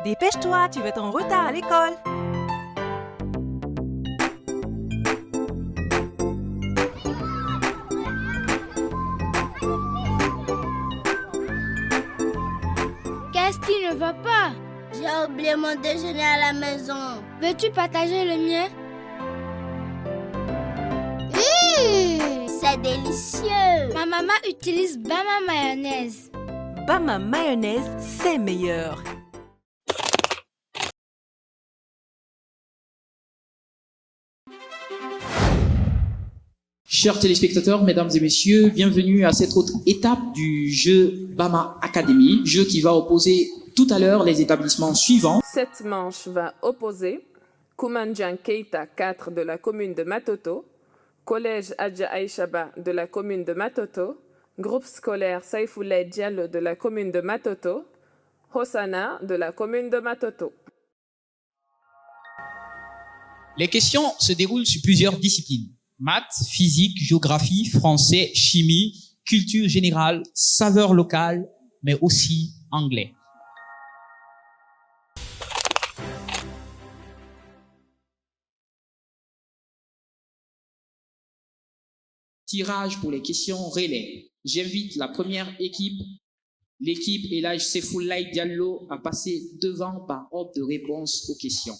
Dépêche-toi, tu vas être en retard à l'école. Qu'est-ce qui ne va pas? J'ai oublié mon déjeuner à la maison. Veux-tu partager le mien? C'est délicieux. Ma maman utilise Bama mayonnaise. Bama mayonnaise, c'est meilleur. Chers téléspectateurs, mesdames et messieurs, bienvenue à cette autre étape du jeu Bama Academy, jeu qui va opposer tout à l'heure les établissements suivants. Cette manche va opposer Koumandian Keita 4 de la commune de Matoto, Collège Adja Aïchaba de la commune de Matoto, Groupe scolaire Saïfoulay Diallo de la commune de Matoto, Hossana de la commune de Matoto. Les questions se déroulent sur plusieurs disciplines. Maths, physique, géographie, français, chimie, culture générale, saveur locale, mais aussi anglais. Tirage pour les questions relais. J'invite la première équipe, l'équipe Elhadj Saïfoulay Diallo, à passer devant par ordre de réponse aux questions.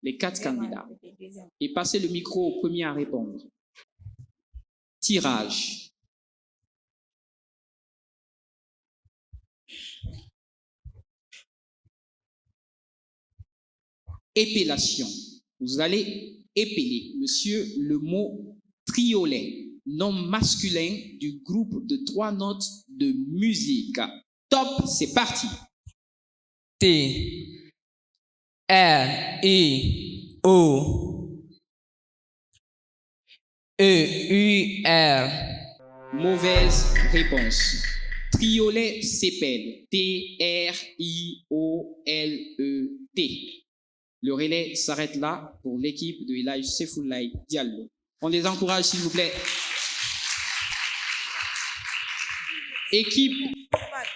Les 4 candidats. Et passez le micro au premier à répondre. Tirage. Épellation. Vous allez épeler, monsieur, le mot triolet, nom masculin du groupe de 3 notes de musique. Top, c'est parti. T, R, I, O, E, U, R. Mauvaise réponse. Triolet s'épelle. T-R-I-O-L-E-T. Le relais s'arrête là pour l'équipe de Elhadj Saïfoulay Diallo. On les encourage, s'il vous plaît. Équipe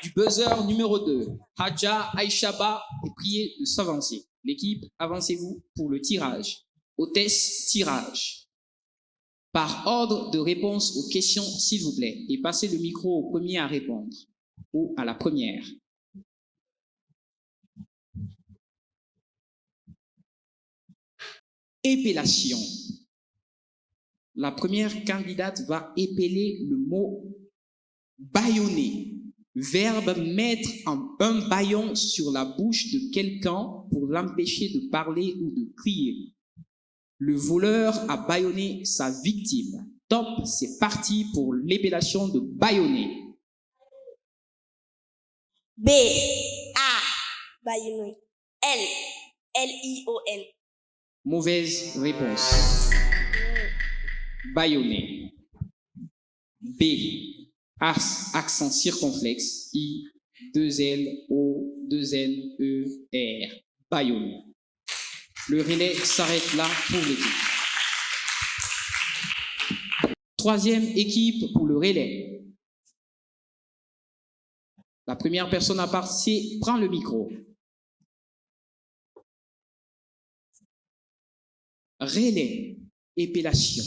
du buzzer numéro 2. Adja Aïchaba est priée de s'avancer. L'équipe, avancez-vous pour le tirage. Hôtesse, tirage. Par ordre de réponse aux questions, s'il vous plaît. Et passez le micro au premier à répondre. Ou à la première. Épellation. La première candidate va épeler le mot bâillonner. Verbe mettre un bâillon sur la bouche de quelqu'un pour l'empêcher de parler ou de crier. Le voleur a bâillonné sa victime. Top, c'est parti pour l'épellation de bâillonner. B, A, bâillonner. L, L-I-O-N. Mauvaise réponse. Bâillonner. B, accent circonflexe. I, 2L, O, 2N, E, R. Bâillonner. Le relais s'arrête là pour l'équipe. Troisième équipe pour le relais. La première personne à passer prend le micro. Relais, épellation.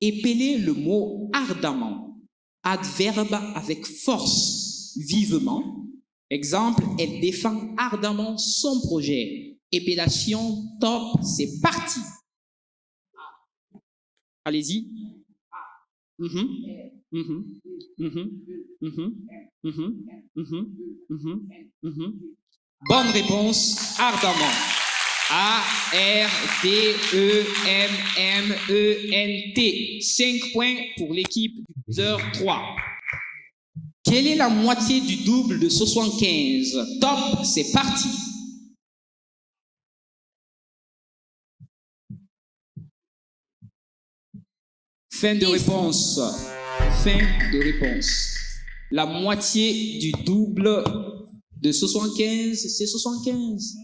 Épeler le mot ardemment. Adverbe avec force, vivement. Exemple, elle défend ardemment son projet. Épellation, top, c'est parti. Allez-y. Bonne réponse, ardemment. A-R-D-E-M-M-E-N-T. 5 points pour l'équipe du buzzer 3. Quelle est la moitié du double de 75? Top, c'est parti. Fin de réponse. Fin de réponse. La moitié du double de 75, c'est 75.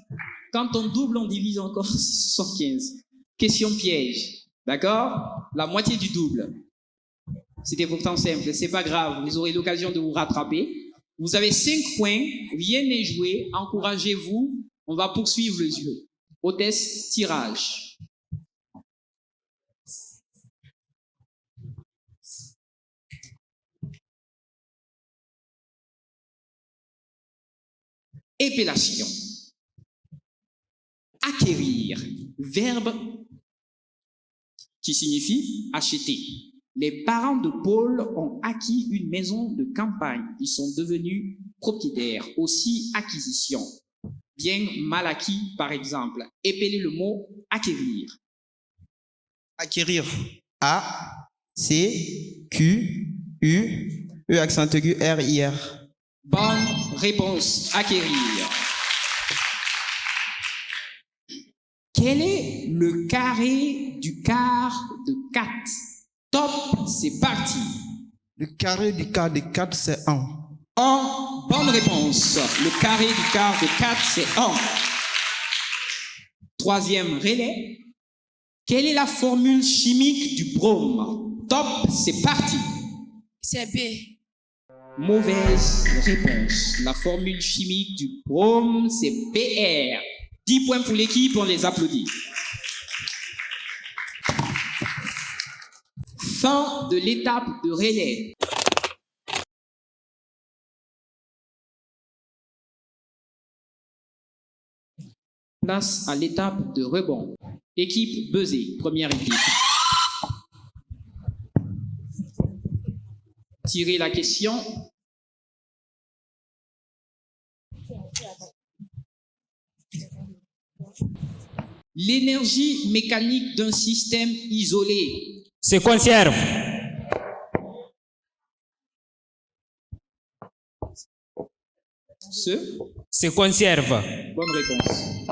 Quand on double, on divise encore 75. Question piège. D'accord? La moitié du double. C'était pourtant simple. C'est pas grave. Vous aurez l'occasion de vous rattraper. Vous avez 5 points, rien n'est joué, encouragez-vous, on va poursuivre le jeu. Hôtesse, tirage. Épellation. Acquérir, verbe qui signifie acheter. Les parents de Paul ont acquis une maison de campagne. Ils sont devenus propriétaires. Aussi, acquisition. Bien mal acquis, par exemple. Épellez le mot acquérir. Acquérir. A, C, Q, U, E accent aigu, R, I, R. Bonne réponse. Acquérir. Quel est le carré du quart de 4? Top, c'est parti. Le carré du quart de 4, c'est 1. 1, bonne réponse. Le carré du quart de 4, c'est 1. Troisième relais. Quelle est la formule chimique du brome? Top, c'est parti. C'est B. Mauvaise réponse. La formule chimique du brome, c'est BR. 10 points pour l'équipe, on les applaudit. Fin de l'étape de relais. Place à l'étape de rebond. Équipe Beuzé, première équipe. Tirez la question. L'énergie mécanique d'un système isolé Se conserve. Se conserve. Bonne réponse.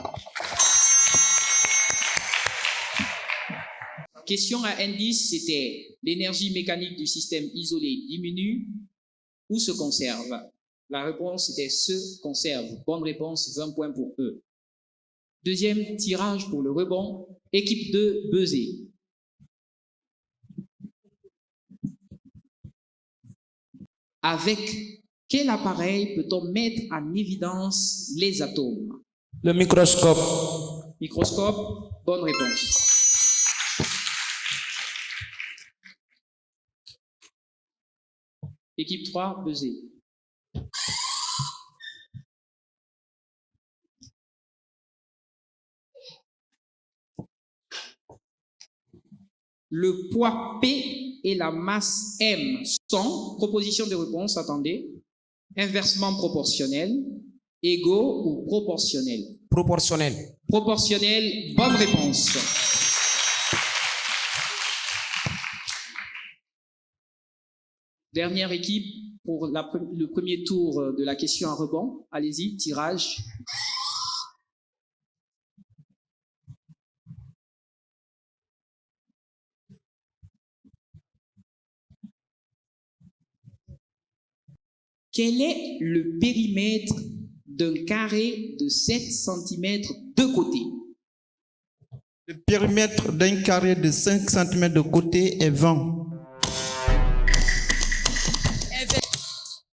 Question à indice, c'était l'énergie mécanique du système isolé diminue ou se conserve? La réponse était se conserve. Bonne réponse, 20 points pour eux. Deuxième tirage pour le rebond, équipe 2, Beuzé. Avec quel appareil peut-on mettre en évidence les atomes? Le microscope. Microscope, bonne réponse. Équipe 3, Beuzé. Le poids P et la masse M sont, proposition de réponse, attendez, inversement proportionnels, égaux ou proportionnels? Proportionnel. Proportionnel, bonne réponse. Dernière équipe pour le premier tour de la question à rebond. Allez-y, tirage. Quel est le périmètre d'un carré de 7 cm de côté? Le périmètre d'un carré de 5 cm de côté est 20.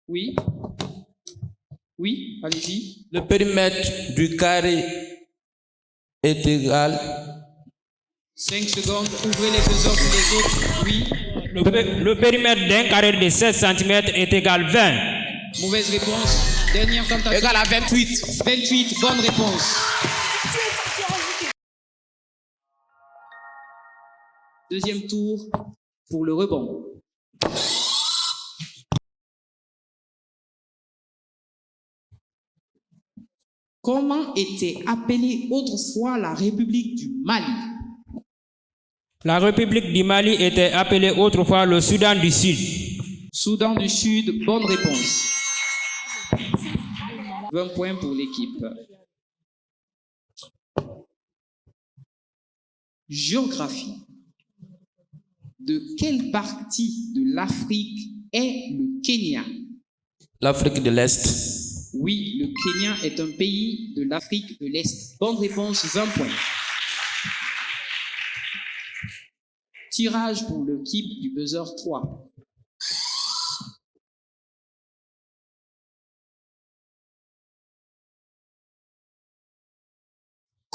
Oui. Oui, allez-y. Le périmètre du carré est égal. 5 secondes, ouvrez les deux heures pour les autres. Oui. Le périmètre d'un carré de 16 cm est égal 20. Mauvaise réponse. Dernière tentative. Égal à 28. 28, bonne réponse. Deuxième tour pour le rebond. Comment était appelée autrefois la République du Mali? La République du Mali était appelée autrefois le Soudan du Sud. Soudan du Sud, bonne réponse. 20 points pour l'équipe. Géographie. De quelle partie de l'Afrique est le Kenya? L'Afrique de l'Est. Oui, le Kenya est un pays de l'Afrique de l'Est. Bonne réponse, 20 points. Tirage pour l'équipe du buzzer 3.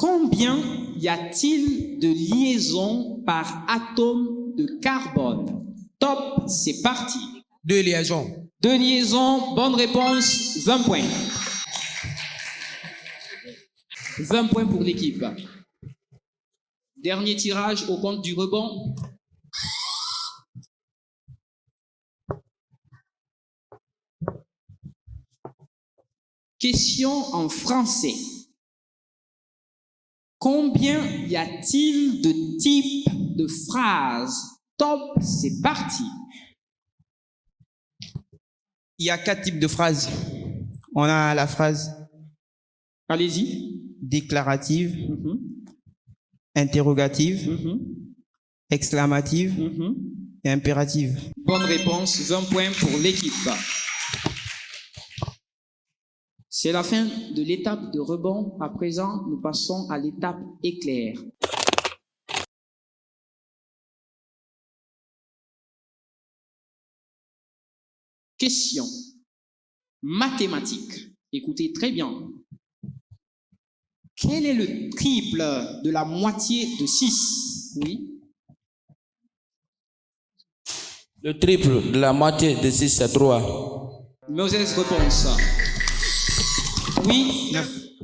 Combien y a-t-il de liaisons par atome de carbone? Top, c'est parti. 2 liaisons. 2 liaisons, bonne réponse, 20 points. 20 points pour l'équipe. Dernier tirage au compte du rebond. Question en français. Combien y a-t-il de types de phrases? Top, c'est parti. Il y a 4 types de phrases. On a la phrase Allez-y. déclarative, interrogative, exclamative et impérative. Bonne réponse, 20 points pour l'équipe. C'est la fin de l'étape de rebond. À présent, nous passons à l'étape éclair. Question mathématique. Écoutez très bien. Quel est le triple de la moitié de 6? Oui. Le triple de la moitié de 6, c'est 3. Mauvaise réponse. Oui.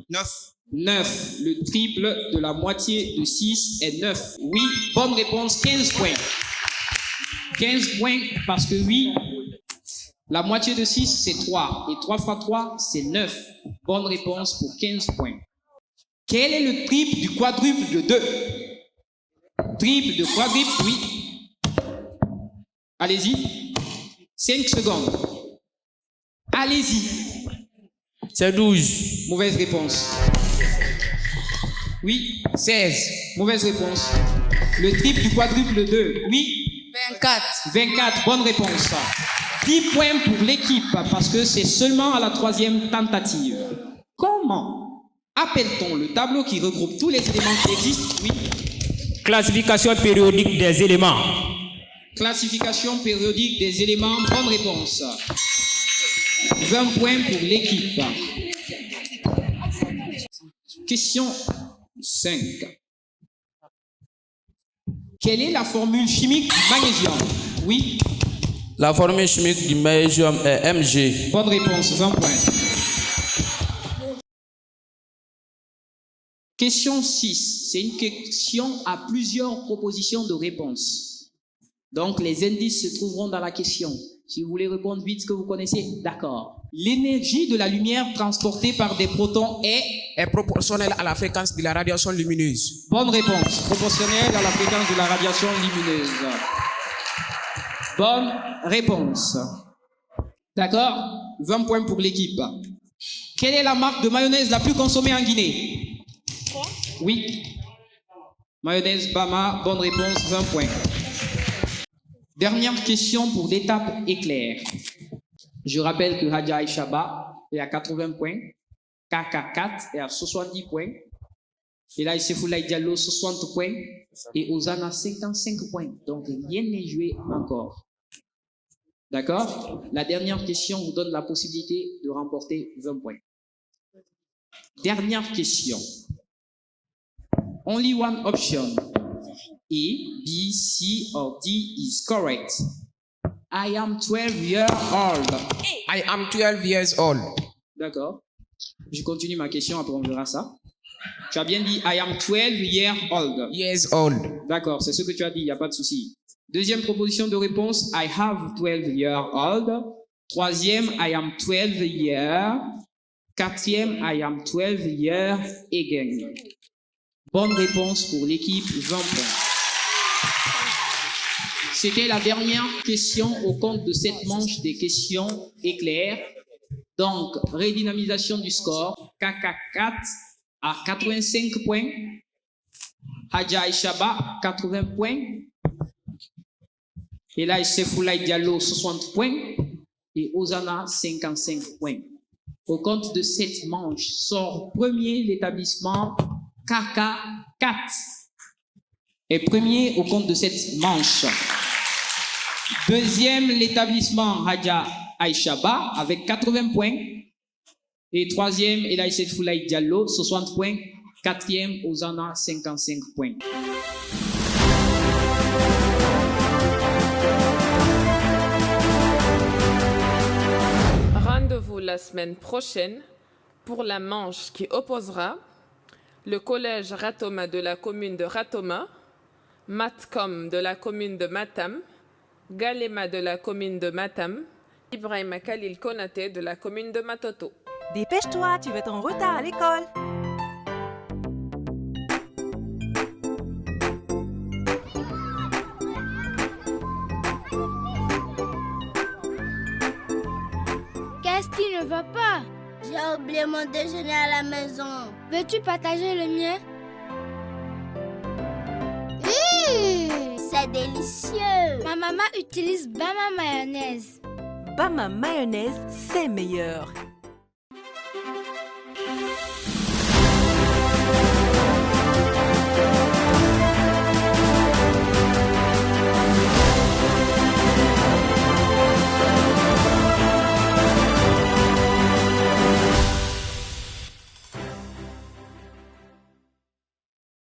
9. 9. Le triple de la moitié de 6 est 9. Oui. Bonne réponse. 15 points. 15 points parce que oui, la moitié de 6, c'est 3. Et 3 fois 3, c'est 9. Bonne réponse pour 15 points. Quel est le triple du quadruple de 2? Triple de quadruple, oui. Allez-y. 5 secondes. Allez-y. C'est 12. Mauvaise réponse. Oui. 16. Mauvaise réponse. Le triple du quadruple de 2, oui. 24. 24, bonne réponse. 10 points pour l'équipe parce que c'est seulement à la 3e tentative. Comment appelle-t-on le tableau qui regroupe tous les éléments qui existent? Oui. Classification périodique des éléments. Classification périodique des éléments, bonne réponse. 20 points pour l'équipe. Question 5. Quelle est la formule chimique du magnésium? Oui. La formule chimique du magnésium est Mg. Bonne réponse, 20 points. Question 6. C'est une question à plusieurs propositions de réponse. Donc, les indices se trouveront dans la question. Si vous voulez répondre vite ce que vous connaissez, d'accord. L'énergie de la lumière transportée par des protons est proportionnelle à la fréquence de la radiation lumineuse. Bonne réponse. Proportionnelle à la fréquence de la radiation lumineuse. Bonne réponse. D'accord? 20 points pour l'équipe. Quelle est la marque de mayonnaise la plus consommée en Guinée? Oui. Mayonnaise Bama, bonne réponse, 20 points. Dernière question pour l'étape éclair. Je rappelle que Hadja Aïchaba est à 80 points, KK4 est à 70 points, et là, Issefoulaye Diallo, 60 points, et Ozana, 55 points. Donc, rien n'est joué encore. D'accord? La dernière question vous donne la possibilité de remporter 20 points. Dernière question. Only one option. A, B, C, or D is correct. I am 12 years old. I am 12 years old. D'accord. Je continue ma question, après on verra ça. Tu as bien dit I am 12 years old. Years old. D'accord, c'est ce que tu as dit, il n'y a pas de souci. Deuxième proposition de réponse, I have 12 years old. Troisième, I am 12 years. Quatrième, I am 12 years again. Bonne réponse pour l'équipe, 20 points. C'était la dernière question au compte de cette manche des questions éclairs. Donc, redynamisation du score. KK4 à 85 points. Hadja Aïchaba, 80 points. Et là, Issefoulaye Diallo, 60 points. Et Ozana, 55 points. Au compte de cette manche, sort premier l'établissement KK4. Et premier au compte de cette manche. Deuxième, l'établissement Hadja Aïchaba avec 80 points. Et troisième, Elaïsset Foulaye Diallo, 60 points, Quatrième, Hosanna, 55 points. Rendez-vous la semaine prochaine pour la manche qui opposera le collège Ratoma de la commune de Ratoma, Matcom de la commune de Matam, Galema de la commune de Matam, Ibrahima Khalil Konaté de la commune de Matoto. Dépêche-toi, tu vas être en retard à l'école. Qu'est-ce qui ne va pas? J'ai oublié mon déjeuner à la maison. Veux-tu partager le mien? C'est délicieux. Ma maman utilise Bama mayonnaise. Bama mayonnaise, c'est meilleur.